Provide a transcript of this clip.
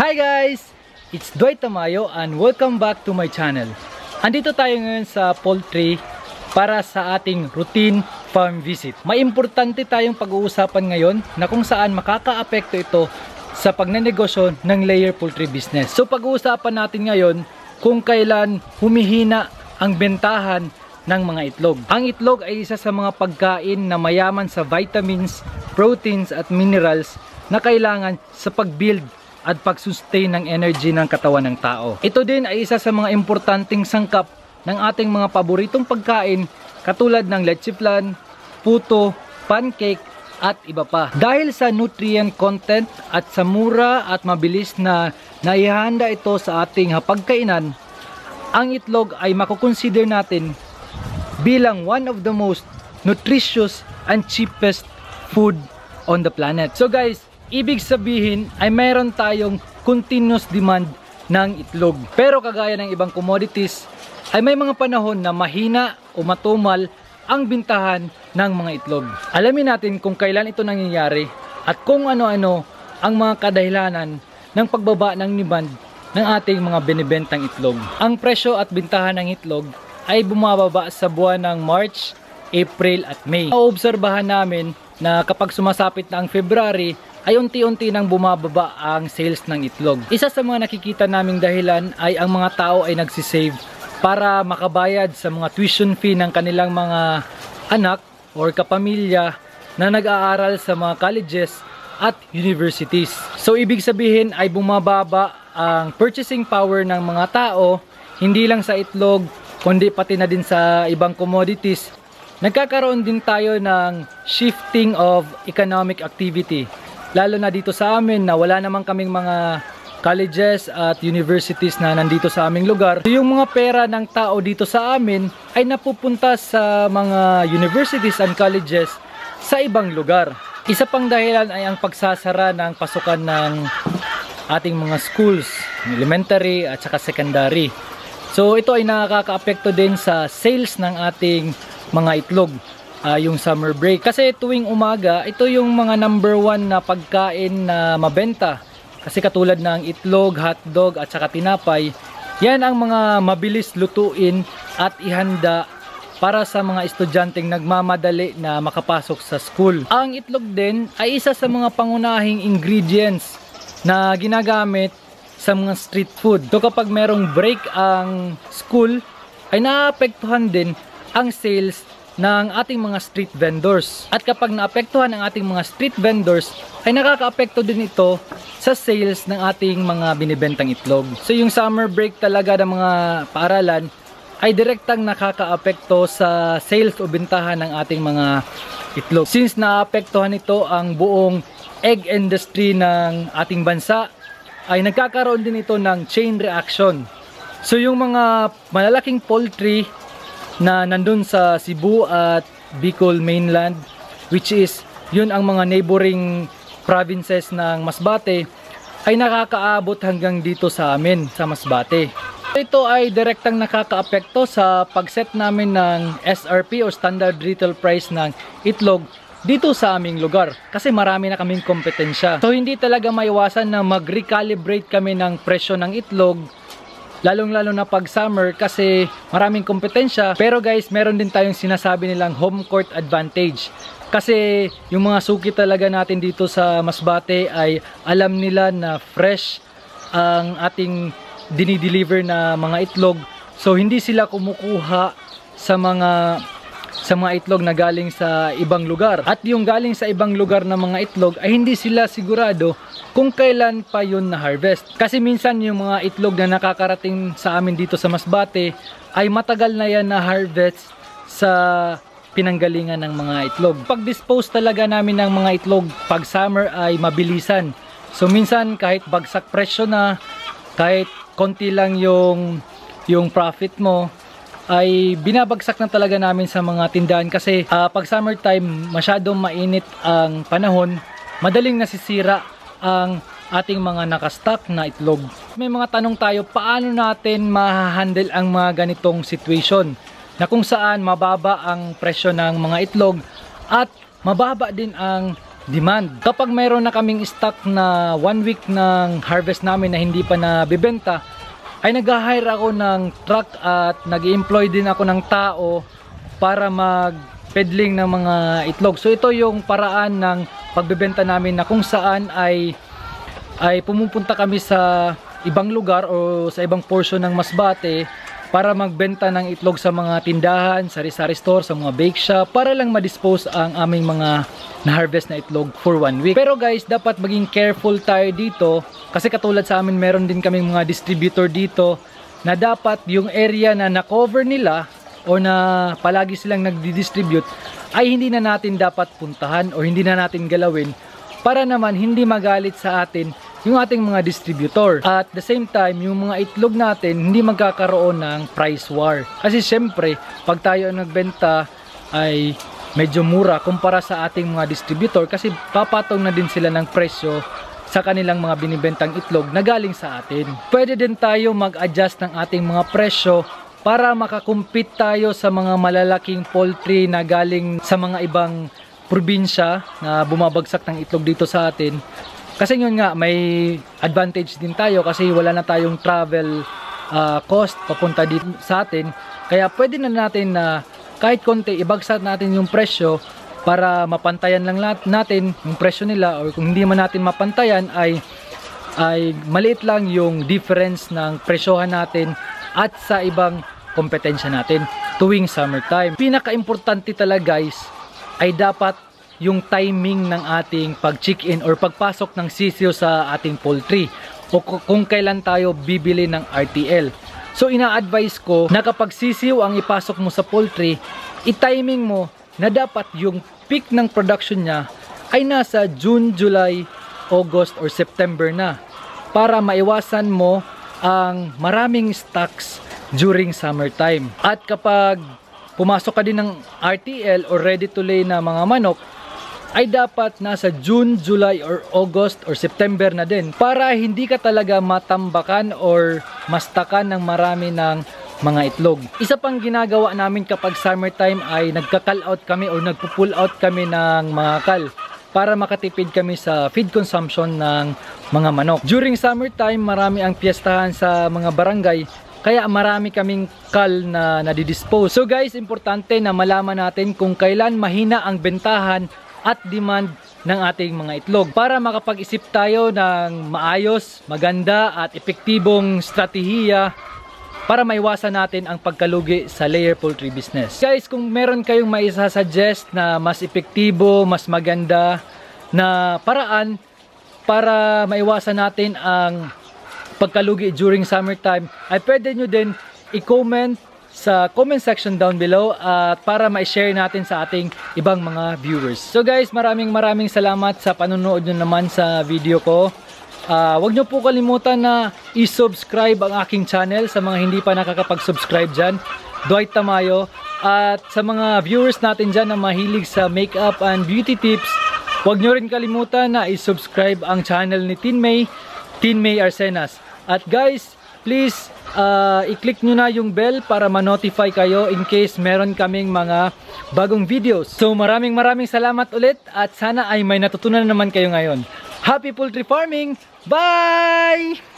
Hi guys! It's Dwight Tamayo and welcome back to my channel. Andito tayo ngayon sa poultry para sa ating routine farm visit. May importante tayong pag-uusapan ngayon na kung saan makaka-apekto ito sa pagnenegosyo ng layer poultry business. So pag-uusapan natin ngayon kung kailan humihina ang bentahan ng mga itlog. Ang itlog ay isa sa mga pagkain na mayaman sa vitamins, proteins at minerals na kailangan sa pag-build at pag-sustain ng energy ng katawan ng tao. Ito din ay isa sa mga importanteng sangkap ng ating mga paboritong pagkain katulad ng leche flan, puto, pancake at iba pa. Dahil sa nutrient content at sa mura at mabilis na naihanda ito sa ating hapagkainan, ang itlog ay makukonsider natin bilang one of the most nutritious and cheapest food on the planet. So guys, ibig sabihin ay mayroon tayong continuous demand ng itlog. Pero kagaya ng ibang commodities, ay may mga panahon na mahina o matumal ang bintahan ng mga itlog. Alamin natin kung kailan ito nangyayari at kung ano-ano ang mga kadahilanan ng pagbaba ng demand ng ating mga binibentang itlog. Ang presyo at bintahan ng itlog ay bumababa sa buwan ng March, April at May. Naobserbahan namin na kapag sumasapit na ang February, ay unti-unti nang bumababa ang sales ng itlog. Isa sa mga nakikita naming dahilan ay ang mga tao ay nagsisave para makabayad sa mga tuition fee ng kanilang mga anak or kapamilya na nag-aaral sa mga colleges at universities. So ibig sabihin ay bumababa ang purchasing power ng mga tao, hindi lang sa itlog, kundi pati na din sa ibang commodities. Nagkakaroon din tayo ng shifting of economic activity. Lalo na dito sa amin na wala naman kaming mga colleges at universities na nandito sa aming lugar. Yung mga pera ng tao dito sa amin ay napupunta sa mga universities and colleges sa ibang lugar. Isa pang dahilan ay ang pagsasara ng pasukan ng ating mga schools, elementary at saka secondary. So ito ay nakaka-apekto din sa sales ng ating mga itlog. Yung summer break. Kasi tuwing umaga, ito yung mga number 1 na pagkain na mabenta. Kasi katulad ng itlog, hotdog at saka tinapay, yan ang mga mabilis lutuin at ihanda para sa mga estudyanteng nagmamadali na makapasok sa school. Ang itlog din ay isa sa mga pangunahing ingredients na ginagamit sa mga street food. So kapag merong break ang school, ay naapektuhan din ang sales ng ating mga street vendors. At kapag naapektuhan ang ating mga street vendors, ay nakakaapekto din ito sa sales ng ating mga binibentang itlog. So yung summer break talaga ng mga paaralan ay direktang nakakaapekto sa sales o bintahan ng ating mga itlog. Since naapektuhan ito ang buong egg industry ng ating bansa, ay nagkakaroon din ito ng chain reaction. So yung mga malalaking poultry na nandun sa Cebu at Bicol mainland, which is yun ang mga neighboring provinces ng Masbate, ay nakakaabot hanggang dito sa amin sa Masbate. Ito ay direktang nakakaapekto sa pagset namin ng SRP o Standard Retail Price ng itlog dito sa aming lugar kasi marami na kaming kompetensya. So hindi talaga maiwasan na mag-recalibrate kami ng presyo ng itlog, lalong-lalo na pag summer kasi maraming kompetensya. Pero guys, meron din tayong sinasabi nilang home court advantage. Kasi yung mga suki talaga natin dito sa Masbate ay alam nila na fresh ang ating dinideliver na mga itlog. So hindi sila kumukuha sa mga itlog na galing sa ibang lugar. At yung galing sa ibang lugar na mga itlog ay hindi sila sigurado kung kailan pa yun na harvest. Kasi minsan yung mga itlog na nakakarating sa amin dito sa Masbate ay matagal na yan na harvest sa pinanggalingan ng mga itlog. Pag-dispose talaga namin ng mga itlog pag summer ay mabilisan. So minsan kahit bagsak presyo na, kahit konti lang yung profit mo, ay binabagsak na talaga namin sa mga tindahan kasi pag summertime masyadong mainit ang panahon, madaling nasisira ang ating mga nakastock na itlog. May mga tanong tayo, paano natin ma-handle ang mga ganitong situation na kung saan mababa ang presyo ng mga itlog at mababa din ang demand. Kapag mayroon na kaming stock na 1 week ng harvest namin na hindi pa nabibenta, ay nag-hire ako ng truck at nag-employ din ako ng tao para mag-peddling ng mga itlog. So ito yung paraan ng pagbebenta namin na kung saan ay pumupunta kami sa ibang lugar o sa ibang portion ng Masbate para magbenta ng itlog sa mga tindahan, sari-sari store, sa mga bake shop para lang ma-dispose ang aming mga na-harvest na itlog for 1 week. Pero guys, dapat maging careful tayo dito kasi katulad sa amin meron din kaming mga distributor dito na dapat yung area na na-cover nila o na palagi silang nagdi-distribute ay hindi na natin dapat puntahan o hindi na natin galawin para naman hindi magalit sa atin yung ating mga distributor. At the same time, yung mga itlog natin hindi magkakaroon ng price war. Kasi syempre, pag tayo nagbenta ay medyo mura kumpara sa ating mga distributor kasi papatong na din sila ng presyo sa kanilang mga binibentang itlog na galing sa atin. Pwede din tayo mag-adjust ng ating mga presyo para makakumpit tayo sa mga malalaking poultry na galing sa mga ibang probinsya na bumabagsak ng itlog dito sa atin. Kasi yun nga, may advantage din tayo kasi wala na tayong travel cost papunta dito sa atin. Kaya pwede na natin na kahit konti ibagsak natin yung presyo para mapantayan lang natin yung presyo nila, or kung hindi man natin mapantayan ay maliit lang yung difference ng presyohan natin at sa ibang kompetensya natin tuwing summertime. Pinaka-importante talaga guys ay dapat yung timing ng ating pag-check-in or pagpasok ng sisiyo sa ating poultry o kung kailan tayo bibili ng RTL. So ina-advise ko na kapag sisiyo ang ipasok mo sa poultry, i-timing mo na dapat yung peak ng production niya ay nasa June, July, August or September na para maiwasan mo ang maraming stocks during summertime. At kapag pumasok ka din ng RTL or ready to lay na mga manok, ay dapat nasa June, July, or August, or September na din para hindi ka talaga matambakan or mastakan ng marami ng mga itlog. Isa pang ginagawa namin kapag summertime ay nagka-call out kami or nagpo-pull out kami ng mga kal para makatipid kami sa feed consumption ng mga manok. During summertime, marami ang piyestahan sa mga barangay kaya marami kaming kal na nadidispose. So guys, importante na malaman natin kung kailan mahina ang bentahan at demand ng ating mga itlog para makapag-isip tayo ng maayos, maganda at epektibong strategiya para maiwasan natin ang pagkalugi sa layer poultry business. Guys, kung meron kayong maisasuggest na mas epektibo, mas maganda na paraan para maiwasan natin ang pagkalugi during summertime, ay pwede nyo din i-comment sa comment section down below at para ma-share natin sa ating ibang mga viewers. So guys, maraming salamat sa panonood nyo naman sa video ko. Huwag nyo po kalimutan na i-subscribe ang aking channel sa mga hindi pa nakakapag-subscribe dyan, Dwight Tamayo. At sa mga viewers natin dyan na mahilig sa makeup and beauty tips, huwag nyo rin kalimutan na i-subscribe ang channel ni Tin May Arsenas. At guys, please i-click nyo na yung bell para ma-notify kayo in case meron kaming mga bagong videos. So maraming salamat ulit at sana ay may natutunan naman kayo ngayon. Happy poultry farming! Bye!